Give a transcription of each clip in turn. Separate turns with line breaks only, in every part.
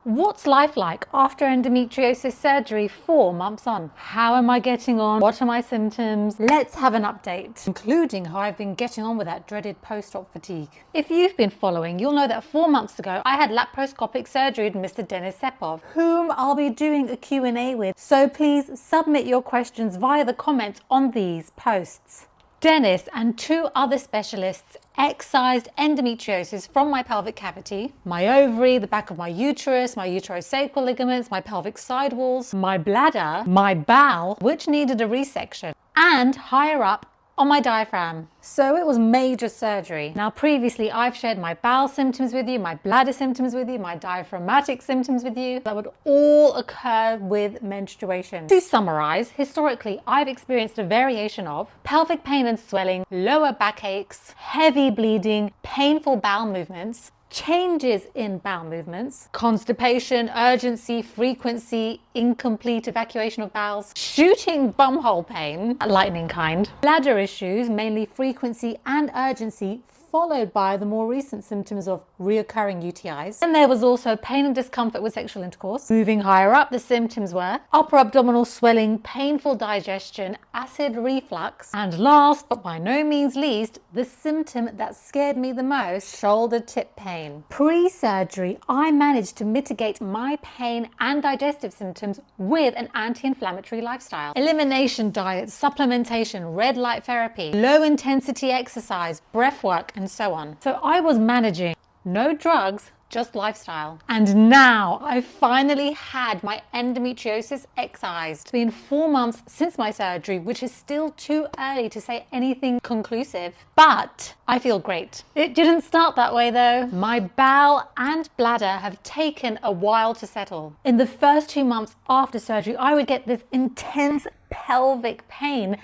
What's life like after endometriosis surgery 4 months on? How am I getting on? What are my symptoms? Let's have an update, including how I've been getting on with that dreaded post-op fatigue. If you've been following, you'll know that 4 months ago I had laparoscopic surgery with Mr. Denis Sepov, whom I'll be doing a Q&A with, so please submit your questions via the comments on these posts. Denis and 2 other specialists excised endometriosis from my pelvic cavity, my ovary, the back of my uterosacral ligaments, my pelvic sidewalls, my bladder, my bowel, which needed a resection, and higher up on my diaphragm. So it was major surgery. Now previously I've shared my bowel symptoms with you, my bladder symptoms with you, my diaphragmatic symptoms with you. That would all occur with menstruation. To summarize, historically I've experienced a variation of pelvic pain and swelling, lower backaches, heavy bleeding, painful bowel movements, changes in bowel movements, constipation, urgency, frequency, incomplete evacuation of bowels, shooting bumhole pain, lightning kind, bladder issues, mainly frequency and urgency, followed by the more recent symptoms of reoccurring UTIs. And there was also pain and discomfort with sexual intercourse. Moving higher up, the symptoms were upper abdominal swelling, painful digestion, acid reflux, and last but by no means least, the symptom that scared me the most, shoulder tip pain. Pre-surgery, I managed to mitigate my pain and digestive symptoms with an anti-inflammatory lifestyle. Elimination diet, supplementation, red light therapy, low intensity exercise, breath work, and so on. So I was managing no drugs, just lifestyle. And now I've finally had my endometriosis excised. It's been 4 months since my surgery, which is still too early to say anything conclusive, but I feel great. It didn't start that way though. My bowel and bladder have taken a while to settle. In the first 2 months after surgery, I would get this intense pelvic pain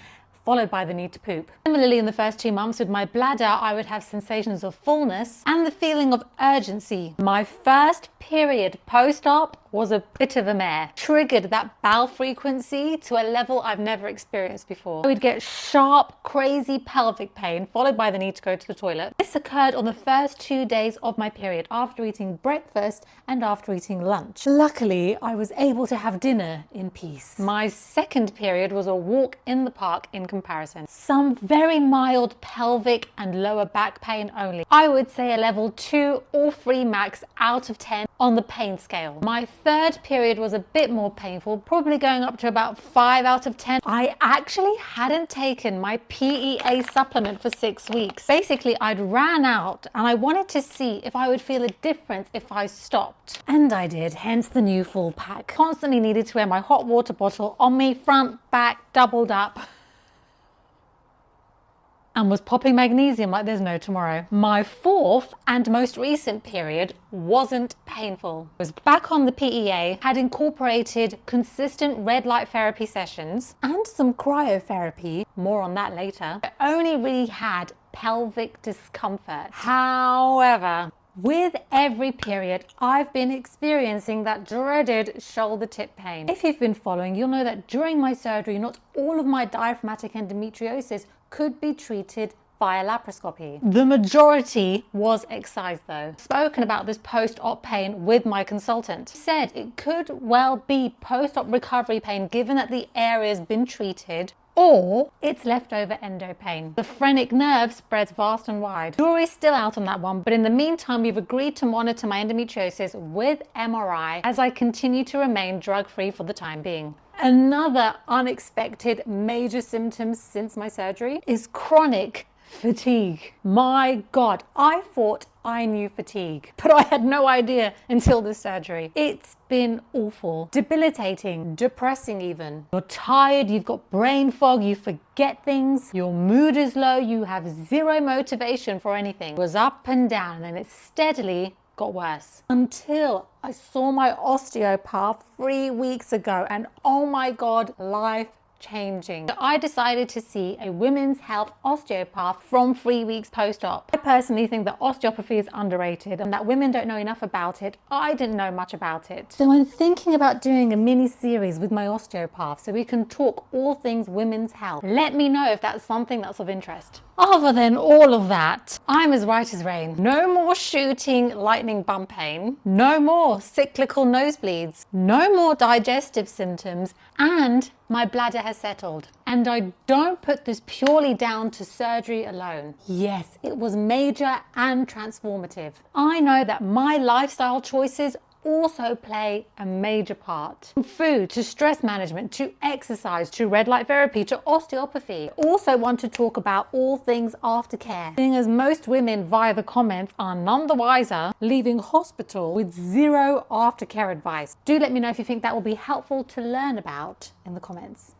followed by the need to poop. Similarly, in the first 2 months with my bladder, I would have sensations of fullness and the feeling of urgency. My first period post-op was a bit of a mare. Triggered that bowel frequency to a level I've never experienced before. I would get sharp, crazy pelvic pain, followed by the need to go to the toilet. This occurred on the first 2 days of my period, after eating breakfast and after eating lunch. Luckily, I was able to have dinner in peace. My second period was a walk in the park in comparison. Some very mild pelvic and lower back pain only. I would say a level 2 or 3 max out of 10 on the pain scale. My third period was a bit more painful, probably going up to about 5 out of 10. I actually hadn't taken my PEA supplement for 6 weeks. Basically, I'd ran out and I wanted to see if I would feel a difference if I stopped. And I did, hence the new full pack. Constantly needed to wear my hot water bottle on me, front, back, doubled up, and was popping magnesium like there's no tomorrow. My fourth and most recent period wasn't painful. I was back on the PEA, had incorporated consistent red light therapy sessions and some cryotherapy, more on that later. I only really had pelvic discomfort. However, with every period, I've been experiencing that dreaded shoulder tip pain. If you've been following, you'll know that during my surgery, not all of my diaphragmatic endometriosis could be treated via laparoscopy. The majority was excised though. Spoken about this post-op pain with my consultant. He said it could well be post-op recovery pain given that the area's been treated, or it's leftover endo pain. The phrenic nerve spreads vast and wide. Jury's still out on that one, but in the meantime, we've agreed to monitor my endometriosis with MRI as I continue to remain drug-free for the time being. Another unexpected major symptom since my surgery is chronic fatigue. My God, I thought I knew fatigue, but I had no idea until this surgery. It's been awful, debilitating, depressing even. You're tired, you've got brain fog, you forget things, your mood is low, you have zero motivation for anything. It was up and down, and then it steadily got worse until I saw my osteopath 3 weeks ago, and oh my God, life changing. So I decided to see a women's health osteopath from 3 weeks post-op. I personally think that osteopathy is underrated and that women don't know enough about it. I didn't know much about it. So I'm thinking about doing a mini series with my osteopath so we can talk all things women's health. Let me know if that's something that's of interest. Other than all of that, I'm as right as rain. No more shooting lightning bum pain, no more cyclical nosebleeds, no more digestive symptoms, and my bladder has settled. And I don't put this purely down to surgery alone. Yes, it was major and transformative. I know that my lifestyle choices also play a major part. From food to stress management to exercise to red light therapy to osteopathy. Also want to talk about all things aftercare, seeing as most women via the comments are none the wiser, leaving hospital with zero aftercare advice. Do let me know if you think that will be helpful to learn about in the comments.